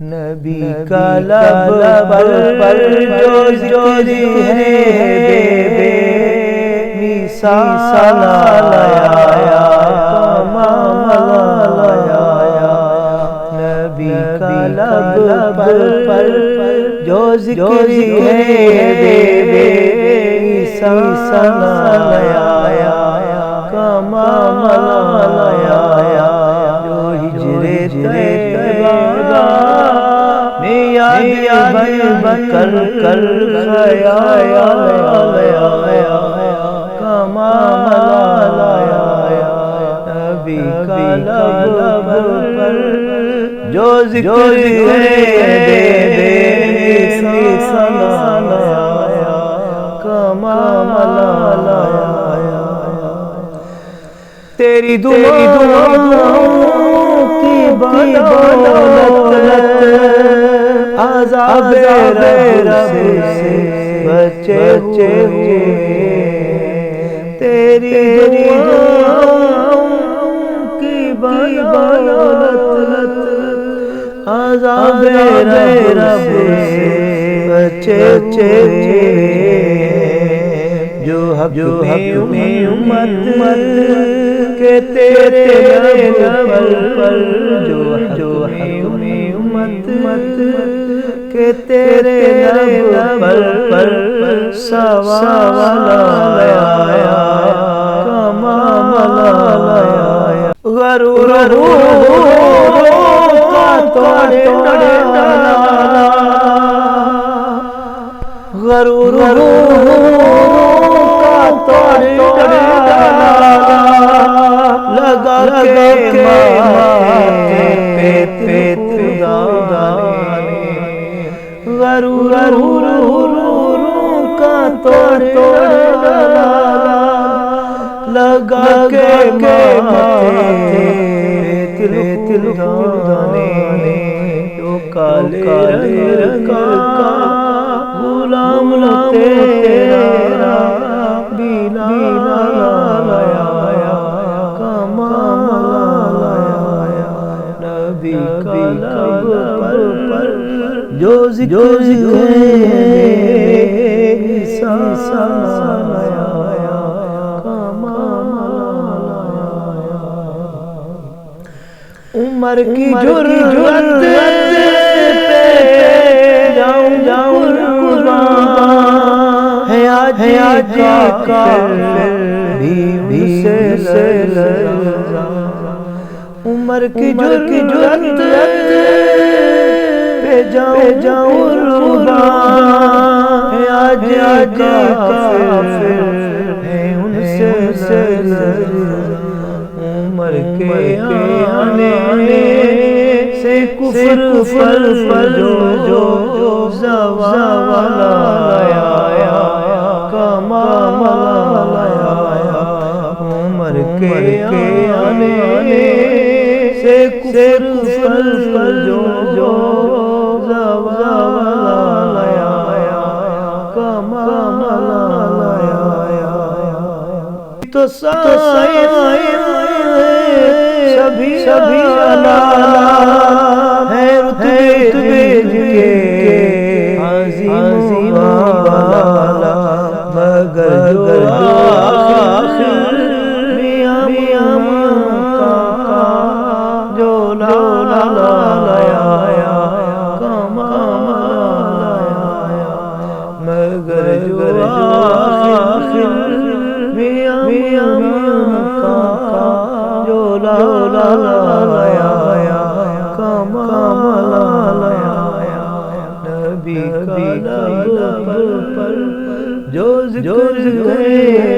نبی کا لب پر جو ذکر ہے بے مثال آیا کمال آیا نبی کا لب پر جو ذکر ہے بے مثال آیا کمال آیا جو ہجرے طیبہ میں یاد بن کر خیال آیا کمال آیا نبی کا لب پر جو ذکر ہے بے مثال آیا کمال آیا تیری دعاؤں کی بدولت عذاب رب سے بچے ہوئے تیری دعاؤں کی بدولت عذاب رب سے بچے ہوئے جو حق میں امت کہ تیرے لب پر جو حق میں امت کہ تیرے لب پر سوال آیا کمال آیا غرور کا توڑے غرور لگا کے ماتھے پہ غرور کا لگا کے ماتھے جو کالے رنگ کا غلام تیرا بلال آیا کمال آیا نبی کا لب پر جو ذکر ہے مثال آیا کمال آیا عمر کی جرأت پہ جاؤں قربان ہے آج کافر بھی سے لرزاں عمر کی جرأت پہ جاؤں قربان ہے آج کافر ہے ان سے لرزاں عمر کے آنے سے کفر جو زوال آیا کمال آیا عمر کے آنے سے کفر جو زوال آیا کمال آیا تو سائے سبھی ہے رتبے کے عظیم والا مگر جو آخر میاں کا جو لایا کمال آیا مگر جو آخر میاں کا جو لایا کمال آیا نبی کا لب پر جو ذکر ہے